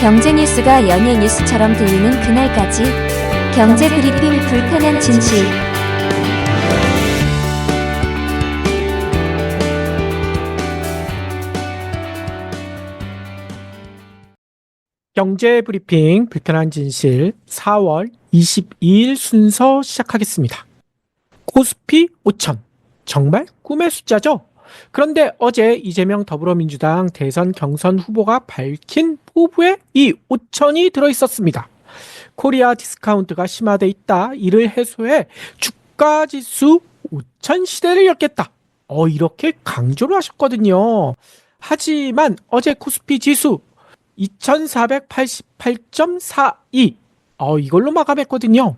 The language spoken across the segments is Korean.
경제 뉴스가 연예 뉴스처럼 들리는 그날까지 경제 브리핑 불편한 진실. 경제 브리핑 불편한 진실 4월 22일 순서 시작하겠습니다. 코스피 5천, 정말 꿈의 숫자죠? 그런데 어제 이재명 더불어민주당 대선 경선 후보가 밝힌 포부에 이 5천이 들어있었습니다. 코리아 디스카운트가 심화돼 있다. 이를 해소해 주가지수 5천 시대를 열겠다. 이렇게 강조를 하셨거든요. 하지만 어제 코스피 지수 2488.42 이걸로 마감했거든요.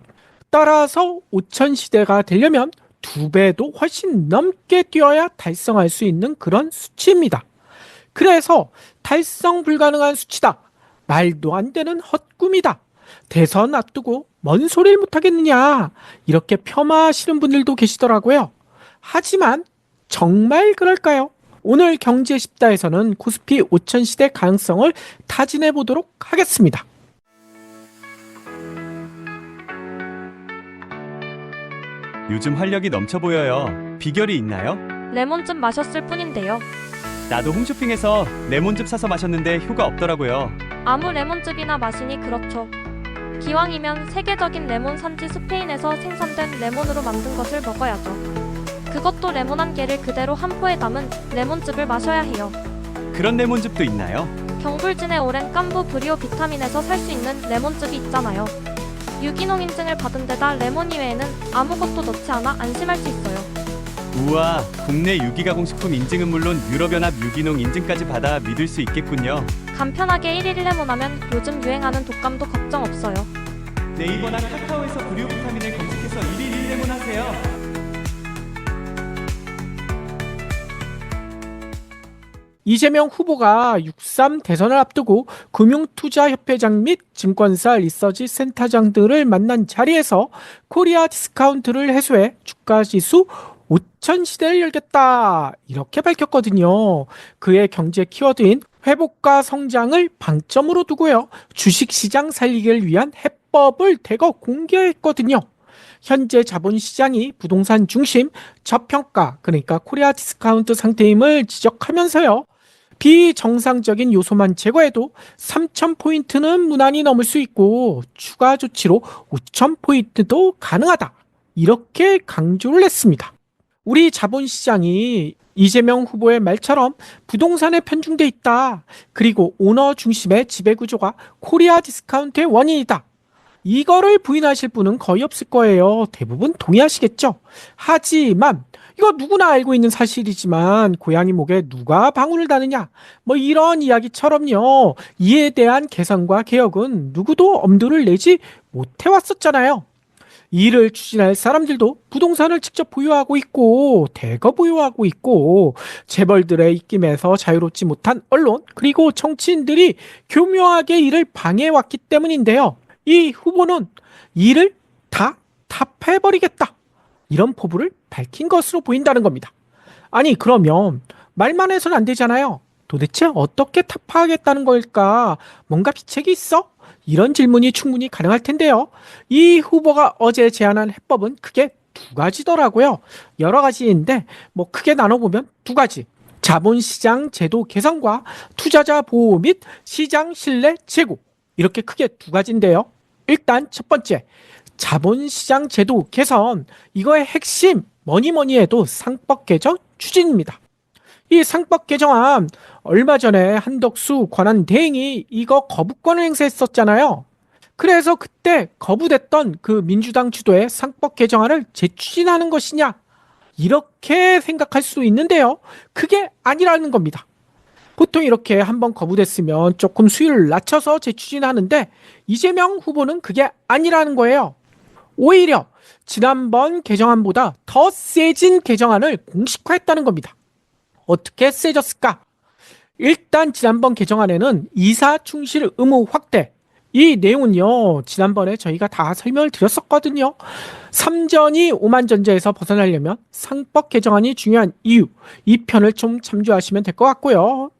따라서 5천 시대가 되려면 2배도 훨씬 넘게 뛰어야 달성할 수 있는 그런 수치입니다. 그래서 달성 불가능한 수치다. 말도 안 되는 헛꿈이다. 대선 앞두고 뭔 소리를 못하겠느냐. 이렇게 폄하하시는 분들도 계시더라고요. 하지만 정말 그럴까요? 오늘 경제 십다에서는 코스피 5천 시대 가능성을 타진해 보도록 하겠습니다. 요즘 활력이 넘쳐 보여요. 비결이 있나요? 레몬즙 마셨을 뿐인데요. 나도 홈쇼핑에서 레몬즙 사서 마셨는데 효과 없더라고요. 아무 레몬즙이나 마시니 그렇죠. 기왕이면 세계적인 레몬 산지 스페인에서 생산된 레몬으로 만든 것을 먹어야죠. 그것도 레몬 한 개를 그대로 한 포에 담은 레몬즙을 마셔야 해요. 그런 레몬즙도 있나요? 경불진의 오랜 깐부 브리오 비타민에서 살 수 있는 레몬즙이 있잖아요. 유기농 인증을 받은 데다 레몬 이외에는 아무것도 넣지 않아 안심할 수 있어요. 우와, 국내 유기가공식품 인증은 물론 유럽연합 유기농 인증까지 받아 믿을 수 있겠군요. 간편하게 1일 레몬하면 요즘 유행하는 독감도 걱정 없어요. 네이버나 카카오에서 브리오 비타민을 검색해서 1일 1레몬 하세요. 이재명 후보가 6.3 대선을 앞두고 금융투자협회장 및 증권사 리서치 센터장 등을 만난 자리에서 코리아 디스카운트를 해소해 주가지수 5천 시대를 열겠다. 이렇게 밝혔거든요. 그의 경제 키워드인 회복과 성장을 방점으로 두고요. 주식시장 살리기를 위한 해법을 대거 공개했거든요. 현재 자본시장이 부동산 중심 저평가, 그러니까 코리아 디스카운트 상태임을 지적하면서요. 비정상적인 요소만 제거해도 3,000포인트는 무난히 넘을 수 있고 추가 조치로 5,000포인트도 가능하다. 이렇게 강조를 했습니다. 우리 자본시장이 이재명 후보의 말처럼 부동산에 편중돼 있다. 그리고 오너 중심의 지배구조가 코리아 디스카운트의 원인이다. 이거를 부인하실 분은 거의 없을 거예요. 대부분 동의하시겠죠? 하지만 이거 누구나 알고 있는 사실이지만 고양이 목에 누가 방울을 다느냐? 이런 이야기처럼요. 이에 대한 개선과 개혁은 누구도 엄두를 내지 못해왔었잖아요. 이를 추진할 사람들도 부동산을 직접 보유하고 있고 대거 보유하고 있고 재벌들의 입김에서 자유롭지 못한 언론 그리고 정치인들이 교묘하게 이를 방해해왔기 때문인데요. 이 후보는 이를 다 타파해버리겠다. 이런 포부를 밝힌 것으로 보인다는 겁니다. 아니 그러면 말만 해서는 안 되잖아요. 도대체 어떻게 타파하겠다는 걸까? 뭔가 비책이 있어? 이런 질문이 충분히 가능할 텐데요. 이 후보가 어제 제안한 해법은 크게 두 가지더라고요. 여러 가지인데 크게 나눠보면 두 가지. 자본시장 제도 개선과 투자자 보호 및 시장 신뢰 제고. 이렇게 크게 두 가지인데요. 일단 첫 번째, 자본시장 제도 개선. 이거의 핵심 뭐니 해도 상법 개정 추진입니다. 이 상법 개정안 얼마 전에 한덕수 권한대행이 이거 거부권을 행사했었잖아요. 그래서 그때 거부됐던 그 민주당 주도의 상법 개정안을 재추진하는 것이냐 이렇게 생각할 수 있는데요. 그게 아니라는 겁니다. 보통 이렇게 한번 거부됐으면 조금 수위를 낮춰서 재추진하는데 이재명 후보는 그게 아니라는 거예요. 오히려 지난번 개정안보다 더 세진 개정안을 공식화했다는 겁니다. 어떻게 세졌을까? 일단 지난번 개정안에는 이사 충실 의무 확대. 이 내용은요, 지난번에 저희가 다 설명을 드렸었거든요. 삼전이 오만전제에서 벗어나려면 상법 개정안이 중요한 이유, 이 편을 좀 참조하시면 될 것 같고요.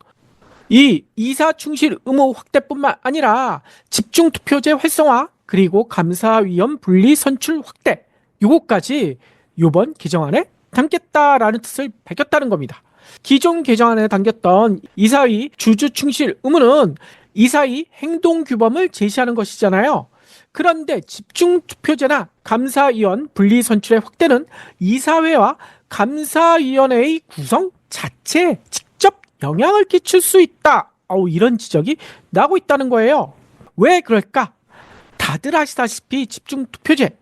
이 이사 충실 의무 확대뿐만 아니라 집중투표제 활성화 그리고 감사위원 분리 선출 확대 요거까지 요번 개정안에 담겠다라는 뜻을 밝혔다는 겁니다. 기존 개정안에 담겼던 이사위 주주 충실 의무는 이사위 행동규범을 제시하는 것이잖아요. 그런데 집중투표제나 감사위원 분리 선출의 확대는 이사회와 감사위원회의 구성 자체에 직접 영향을 끼칠 수 있다. 이런 지적이 나오고 있다는 거예요. 왜 그럴까? 다들 아시다시피 집중투표제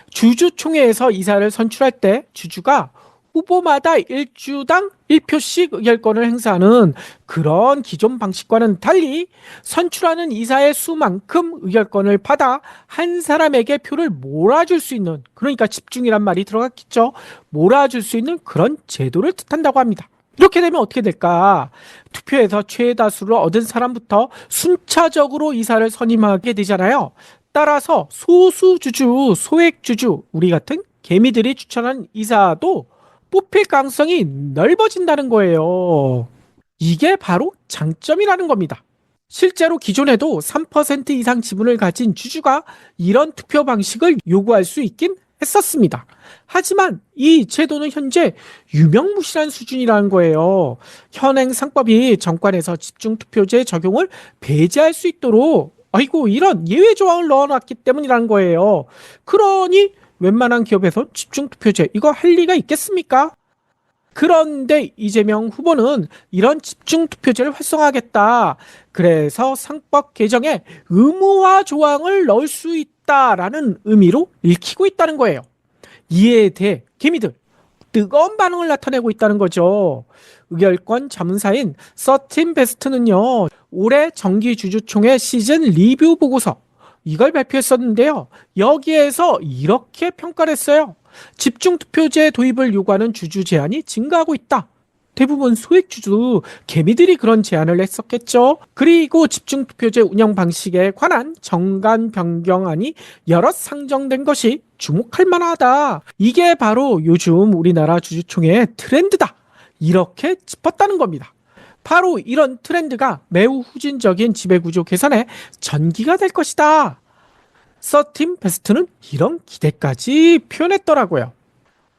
주주총회에서 이사를 선출할 때 주주가 후보마다 1주당 1표씩 의결권을 행사하는 그런 기존 방식과는 달리 선출하는 이사의 수만큼 의결권을 받아 한 사람에게 표를 몰아줄 수 있는, 그러니까 집중이란 말이 들어갔겠죠. 몰아줄 수 있는 그런 제도를 뜻한다고 합니다. 이렇게 되면 어떻게 될까? 투표에서 최다수를 얻은 사람부터 순차적으로 이사를 선임하게 되잖아요. 따라서 소수주주, 소액주주, 우리 같은 개미들이 추천한 이사도 뽑힐 가능성이 넓어진다는 거예요. 이게 바로 장점이라는 겁니다. 실제로 기존에도 3% 이상 지분을 가진 주주가 이런 투표 방식을 요구할 수 있긴 했었습니다. 하지만 이 제도는 현재 유명무실한 수준이라는 거예요. 현행 상법이 정관에서 집중투표제 적용을 배제할 수 있도록 이런 예외 조항을 넣어놨기 때문이라는 거예요. 그러니 웬만한 기업에서 집중투표제 이거 할 리가 있겠습니까? 그런데 이재명 후보는 이런 집중투표제를 활성화하겠다. 그래서 상법 개정에 의무화 조항을 넣을 수 있다라는 의미로 읽히고 있다는 거예요. 이에 대해 개미들 뜨거운 반응을 나타내고 있다는 거죠. 의결권 자문사인 서팀베스트는요, 올해 정기주주총회 시즌 리뷰 보고서 이걸 발표했었는데요. 여기에서 이렇게 평가를 했어요. 집중투표제 도입을 요구하는 주주 제한이 증가하고 있다. 대부분 소액주주, 개미들이 그런 제안을 했었겠죠. 그리고 집중투표제 운영 방식에 관한 정관 변경안이 여럿 상정된 것이 주목할 만하다. 이게 바로 요즘 우리나라 주주총회의 트렌드다. 이렇게 짚었다는 겁니다. 바로 이런 트렌드가 매우 후진적인 지배구조 개선의 전기가 될 것이다. 서팀 베스트는 이런 기대까지 표현했더라고요.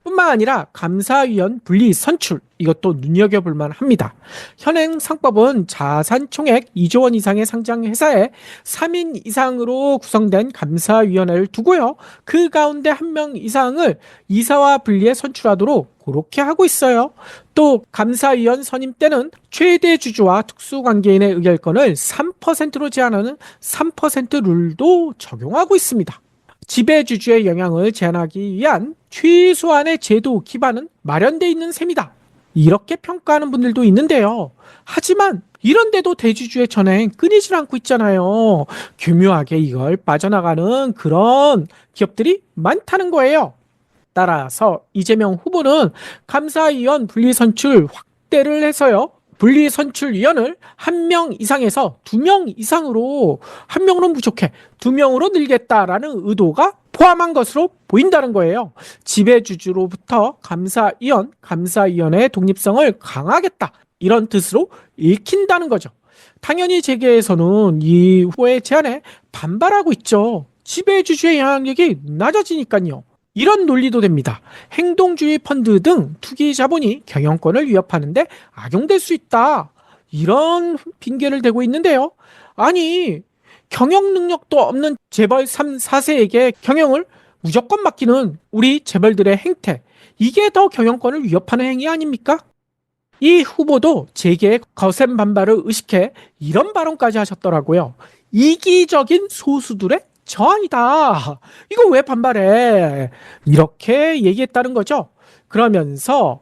뿐만 아니라 감사위원 분리 선출, 이것도 눈여겨볼 만합니다. 현행 상법은 자산 총액 2조 원 이상의 상장 회사에 3인 이상으로 구성된 감사위원회를 두고요. 그 가운데 1명 이상을 이사와 분리해 선출하도록 그렇게 하고 있어요. 또 감사위원 선임 때는 최대 주주와 특수관계인의 의결권을 3%로 제한하는 3% 룰도 적용하고 있습니다. 지배주주의 영향을 제한하기 위한 최소한의 제도 기반은 마련되어 있는 셈이다. 이렇게 평가하는 분들도 있는데요. 하지만 이런데도 대주주의 전횡 끊이질 않고 있잖아요. 교묘하게 이걸 빠져나가는 그런 기업들이 많다는 거예요. 따라서 이재명 후보는 감사위원 분리선출 확대를 해서요. 분리선출위원을 1명 이상에서 2명 이상으로, 1명으로 부족해 2명으로 늘겠다라는 의도가 포함한 것으로 보인다는 거예요. 지배주주로부터 감사위원, 감사위원회의 독립성을 강화하겠다. 이런 뜻으로 읽힌다는 거죠. 당연히 재계에서는 이 후보의 제안에 반발하고 있죠. 지배주주의 영향력이 낮아지니까요. 이런 논리도 됩니다. 행동주의 펀드 등 투기 자본이 경영권을 위협하는데 악용될 수 있다. 이런 핑계를 대고 있는데요. 아니, 경영 능력도 없는 재벌 3, 4세에게 경영을 무조건 맡기는 우리 재벌들의 행태. 이게 더 경영권을 위협하는 행위 아닙니까? 이 후보도 재계의 거센 반발을 의식해 이런 발언까지 하셨더라고요. 이기적인 소수들의 저항이다. 이거 왜 반발해? 이렇게 얘기했다는 거죠. 그러면서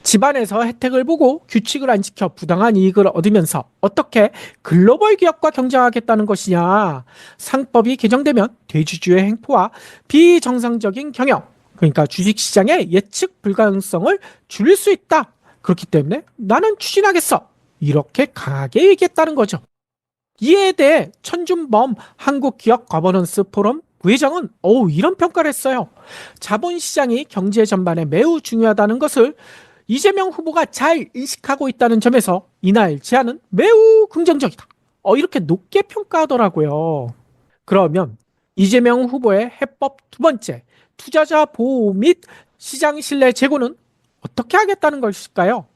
집안에서 혜택을 보고 규칙을 안 지켜 부당한 이익을 얻으면서 어떻게 글로벌 기업과 경쟁하겠다는 것이냐. 상법이 개정되면 대주주의 행포와 비정상적인 경영, 그러니까 주식시장의 예측 불가능성을 줄일 수 있다. 그렇기 때문에 나는 추진하겠어. 이렇게 강하게 얘기했다는 거죠. 이에 대해 천준범 한국기업 거버넌스 포럼 부회장은 이런 평가를 했어요. 자본시장이 경제 전반에 매우 중요하다는 것을 이재명 후보가 잘 인식하고 있다는 점에서 이날 제안은 매우 긍정적이다. 이렇게 높게 평가하더라고요. 그러면 이재명 후보의 해법 두 번째, 투자자 보호 및 시장 신뢰 제고는 어떻게 하겠다는 것일까요?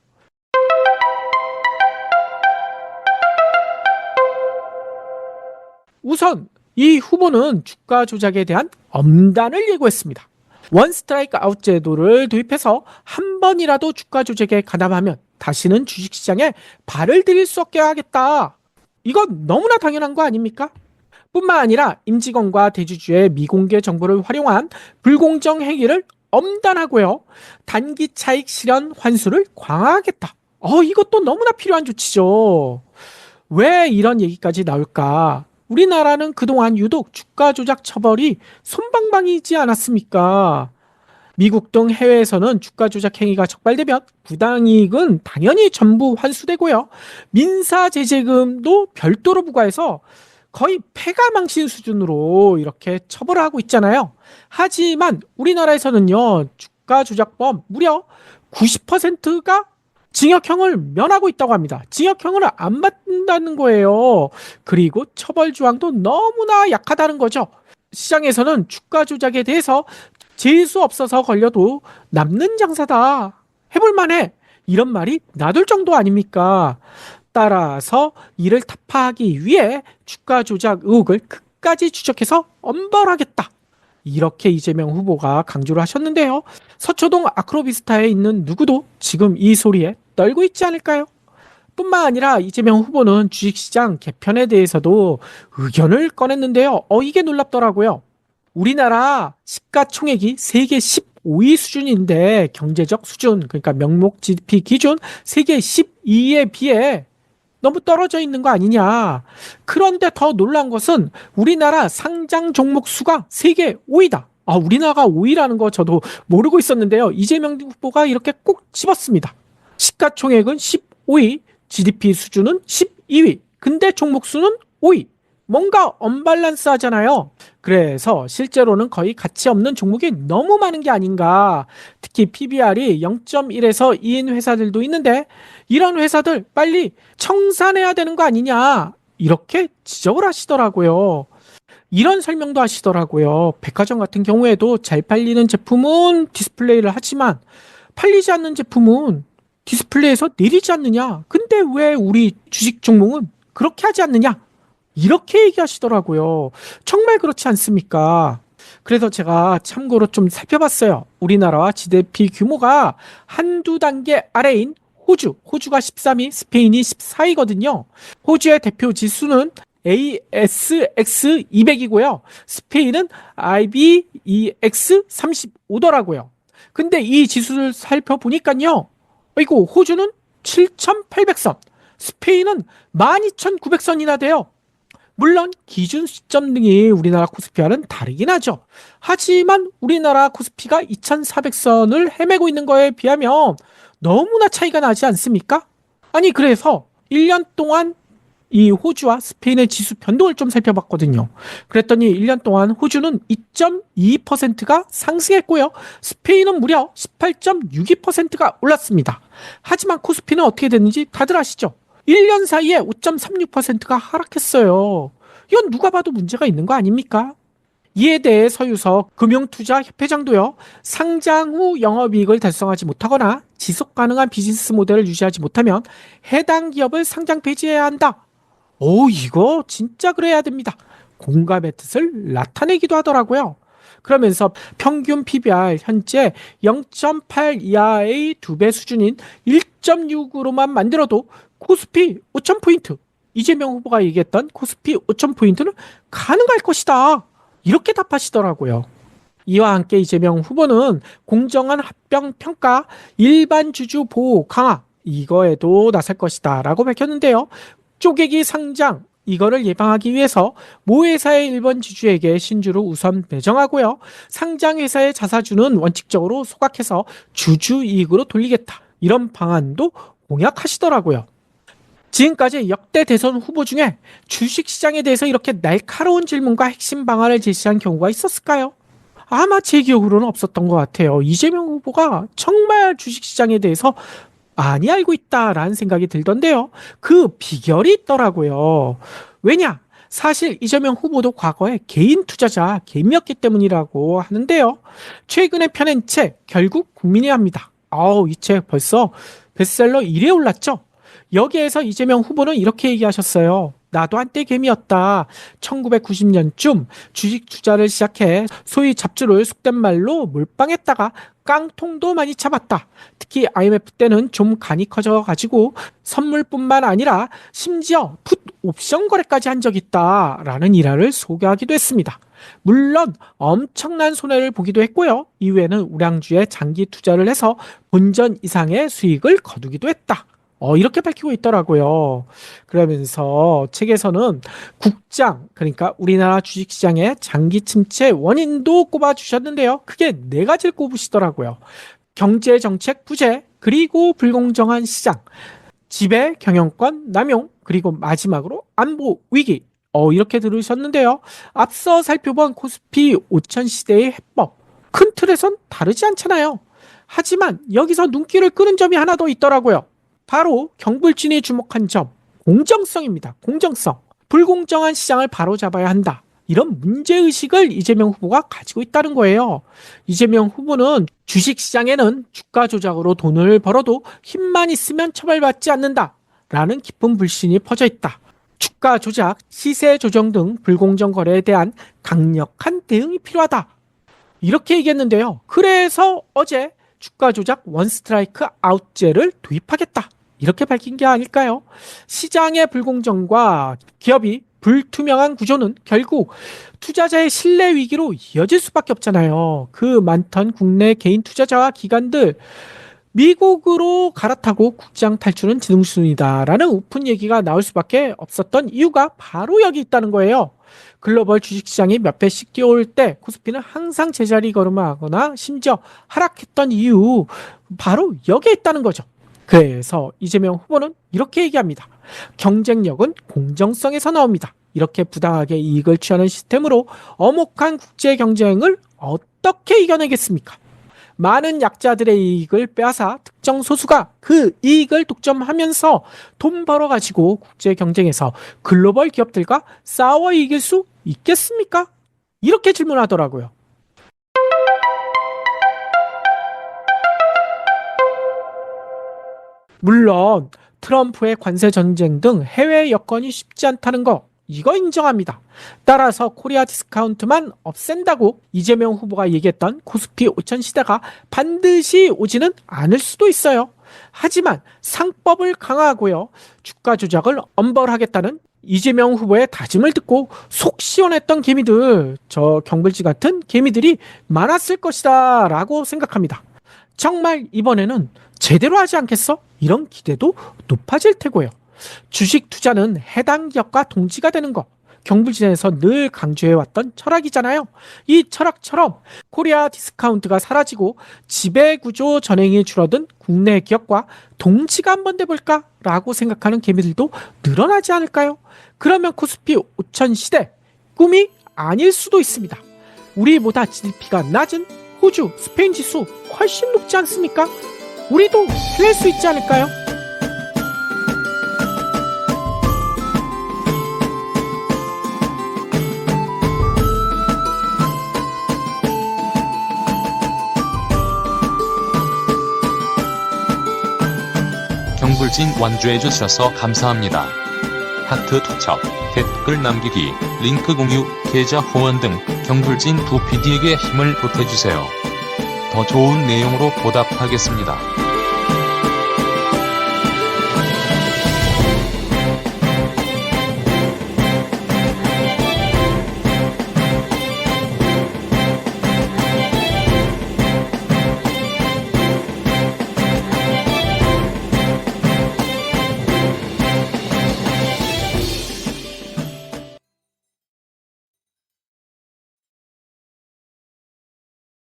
우선 이 후보는 주가 조작에 대한 엄단을 예고했습니다. 원 스트라이크 아웃 제도를 도입해서 한 번이라도 주가 조작에 가담하면 다시는 주식시장에 발을 들일 수 없게 하겠다. 이건 너무나 당연한 거 아닙니까? 뿐만 아니라 임직원과 대주주의 미공개 정보를 활용한 불공정 행위를 엄단하고요. 단기 차익 실현 환수를 강화하겠다. 이것도 너무나 필요한 조치죠. 왜 이런 얘기까지 나올까? 우리나라는 그동안 유독 주가 조작 처벌이 솜방망이지 않았습니까? 미국 등 해외에서는 주가 조작 행위가 적발되면 부당이익은 당연히 전부 환수되고요. 민사 제재금도 별도로 부과해서 거의 패가망신 수준으로 이렇게 처벌을 하고 있잖아요. 하지만 우리나라에서는요, 주가 조작범 무려 90%가 징역형을 면하고 있다고 합니다. 징역형을 안 받는다는 거예요. 그리고 처벌 조항도 너무나 약하다는 거죠. 시장에서는 주가 조작에 대해서 재수 없어서 걸려도 남는 장사다. 해볼만해. 이런 말이 나돌 정도 아닙니까? 따라서 이를 타파하기 위해 주가 조작 의혹을 끝까지 추적해서 엄벌하겠다. 이렇게 이재명 후보가 강조를 하셨는데요. 서초동 아크로비스타에 있는 누구도 지금 이 소리에 떨고 있지 않을까요? 뿐만 아니라 이재명 후보는 주식시장 개편에 대해서도 의견을 꺼냈는데요. 이게 놀랍더라고요. 우리나라 시가총액이 세계 15위 수준인데 경제적 수준, 그러니까 명목 GDP 기준 세계 12위에 비해 너무 떨어져 있는 거 아니냐. 그런데 더 놀란 것은 우리나라 상장 종목 수가 세계 5위다. 우리나라가 5위라는 거 저도 모르고 있었는데요. 이재명 후보가 이렇게 꼭 집었습니다. 시가총액은 15위, GDP 수준은 12위. 근데 종목 수는 5위. 뭔가 언밸런스 하잖아요. 그래서 실제로는 거의 가치 없는 종목이 너무 많은 게 아닌가. 특히 PBR이 0.1에서 2인 회사들도 있는데 이런 회사들 빨리 청산해야 되는 거 아니냐. 이렇게 지적을 하시더라고요. 이런 설명도 하시더라고요. 백화점 같은 경우에도 잘 팔리는 제품은 디스플레이를 하지만 팔리지 않는 제품은 디스플레이에서 내리지 않느냐. 근데 왜 우리 주식 종목은 그렇게 하지 않느냐. 이렇게 얘기하시더라고요. 정말 그렇지 않습니까? 그래서 제가 참고로 좀 살펴봤어요. 우리나라와 GDP 규모가 한두 단계 아래인 호주가 13위, 스페인이 14위거든요. 호주의 대표 지수는 ASX200이고요. 스페인은 IBEX 35더라고요. 근데 이 지수를 살펴보니까요. 이거 호주는 7,800선, 스페인은 12,900선이나 돼요. 물론 기준 시점 등이 우리나라 코스피와는 다르긴 하죠. 하지만 우리나라 코스피가 2,400선을 헤매고 있는 거에 비하면 너무나 차이가 나지 않습니까? 아니 그래서 1년 동안 이 호주와 스페인의 지수 변동을 좀 살펴봤거든요. 그랬더니 1년 동안 호주는 2.22%가 상승했고요. 스페인은 무려 18.62%가 올랐습니다. 하지만 코스피는 어떻게 됐는지 다들 아시죠? 1년 사이에 5.36%가 하락했어요. 이건 누가 봐도 문제가 있는 거 아닙니까? 이에 대해 서유석 금융투자협회장도요. 상장 후 영업이익을 달성하지 못하거나 지속 가능한 비즈니스 모델을 유지하지 못하면 해당 기업을 상장 폐지해야 한다. 이거 진짜 그래야 됩니다. 공감의 뜻을 나타내기도 하더라고요. 그러면서 평균 PBR 현재 0.8 이하의 2배 수준인 1.6으로만 만들어도 코스피 5,000포인트, 이재명 후보가 얘기했던 코스피 5,000포인트는 가능할 것이다. 이렇게 답하시더라고요. 이와 함께 이재명 후보는 공정한 합병 평가, 일반 주주 보호 강화, 이거에도 나설 것이다 라고 밝혔는데요. 쪼개기 상장, 이거를 예방하기 위해서 모 회사의 일본 주주에게 신주를 우선 배정하고요. 상장 회사의 자사주는 원칙적으로 소각해서 주주 이익으로 돌리겠다. 이런 방안도 공약하시더라고요. 지금까지 역대 대선 후보 중에 주식시장에 대해서 이렇게 날카로운 질문과 핵심 방안을 제시한 경우가 있었을까요? 아마 제 기억으로는 없었던 것 같아요. 이재명 후보가 정말 주식시장에 대해서 많이 알고 있다라는 생각이 들던데요. 그 비결이 있더라고요. 왜냐? 사실 이재명 후보도 과거에 개인 투자자, 개미였기 때문이라고 하는데요. 최근에 펴낸 책, 결국 국민이 합니다. 이 책 벌써 베스트셀러 1위에 올랐죠? 여기에서 이재명 후보는 이렇게 얘기하셨어요. 나도 한때 개미였다. 1990년쯤 주식 투자를 시작해 소위 잡주를 속된 말로 몰빵했다가 깡통도 많이 잡았다. 특히 IMF 때는 좀 간이 커져가지고 선물뿐만 아니라 심지어 풋 옵션 거래까지 한 적이 있다. 라는 일화를 소개하기도 했습니다. 물론 엄청난 손해를 보기도 했고요. 이후에는 우량주에 장기 투자를 해서 본전 이상의 수익을 거두기도 했다. 이렇게 밝히고 있더라고요. 그러면서 책에서는 국장, 그러니까 우리나라 주식시장의 장기 침체 원인도 꼽아주셨는데요. 크게 4가지를 꼽으시더라고요. 경제정책 부재, 그리고 불공정한 시장, 지배 경영권 남용, 그리고 마지막으로 안보 위기. 이렇게 들으셨는데요. 앞서 살펴본 코스피 5000 시대의 해법, 큰 틀에선 다르지 않잖아요. 하지만 여기서 눈길을 끄는 점이 하나 더 있더라고요. 바로 경불진이 주목한 점, 공정성입니다. 공정성. 불공정한 시장을 바로잡아야 한다. 이런 문제의식을 이재명 후보가 가지고 있다는 거예요. 이재명 후보는 주식시장에는 주가 조작으로 돈을 벌어도 힘만 있으면 처벌받지 않는다. 라는 깊은 불신이 퍼져 있다. 주가 조작, 시세 조정 등 불공정 거래에 대한 강력한 대응이 필요하다. 이렇게 얘기했는데요. 그래서 어제 주가 조작 원스트라이크 아웃제를 도입하겠다. 이렇게 밝힌 게 아닐까요? 시장의 불공정과 기업이 불투명한 구조는 결국 투자자의 신뢰 위기로 이어질 수밖에 없잖아요. 그 많던 국내 개인 투자자와 기관들 미국으로 갈아타고 국장 탈출은 지능순이다라는 오픈 얘기가 나올 수밖에 없었던 이유가 바로 여기 있다는 거예요. 글로벌 주식시장이 몇 배씩 뛰어올 때 코스피는 항상 제자리 걸음하거나 심지어 하락했던 이유 바로 여기에 있다는 거죠. 그래서 이재명 후보는 이렇게 얘기합니다. 경쟁력은 공정성에서 나옵니다. 이렇게 부당하게 이익을 취하는 시스템으로 엄혹한 국제 경쟁을 어떻게 이겨내겠습니까? 많은 약자들의 이익을 빼앗아 특정 소수가 그 이익을 독점하면서 돈 벌어가지고 국제 경쟁에서 글로벌 기업들과 싸워 이길 수 있겠습니까? 이렇게 질문하더라고요. 물론 트럼프의 관세 전쟁 등 해외 여건이 쉽지 않다는 거 이거 인정합니다. 따라서 코리아 디스카운트만 없앤다고 이재명 후보가 얘기했던 코스피 5000 시대가 반드시 오지는 않을 수도 있어요. 하지만 상법을 강화하고요. 주가 조작을 엄벌하겠다는 이재명 후보의 다짐을 듣고 속 시원했던 개미들, 저 경불지 같은 개미들이 많았을 것이다 라고 생각합니다. 정말 이번에는 제대로 하지 않겠어? 이런 기대도 높아질 테고요. 주식 투자는 해당 기업과 동지가 되는 거 경불진에서 늘 강조해왔던 철학이잖아요. 이 철학처럼 코리아 디스카운트가 사라지고 지배구조 전횡이 줄어든 국내 기업과 동지가 한번 돼볼까? 라고 생각하는 개미들도 늘어나지 않을까요? 그러면 코스피 5000 시대 꿈이 아닐 수도 있습니다. 우리보다 GDP가 낮은 호주, 스페인 지수 훨씬 높지 않습니까? 우리도 해낼 수 있지 않을까요? 경불진 완주해 주셔서 감사합니다. 하트 투척, 댓글 남기기, 링크 공유, 계좌 후원 등 경불진 두 PD에게 힘을 보태주세요. 더 좋은 내용으로 보답하겠습니다.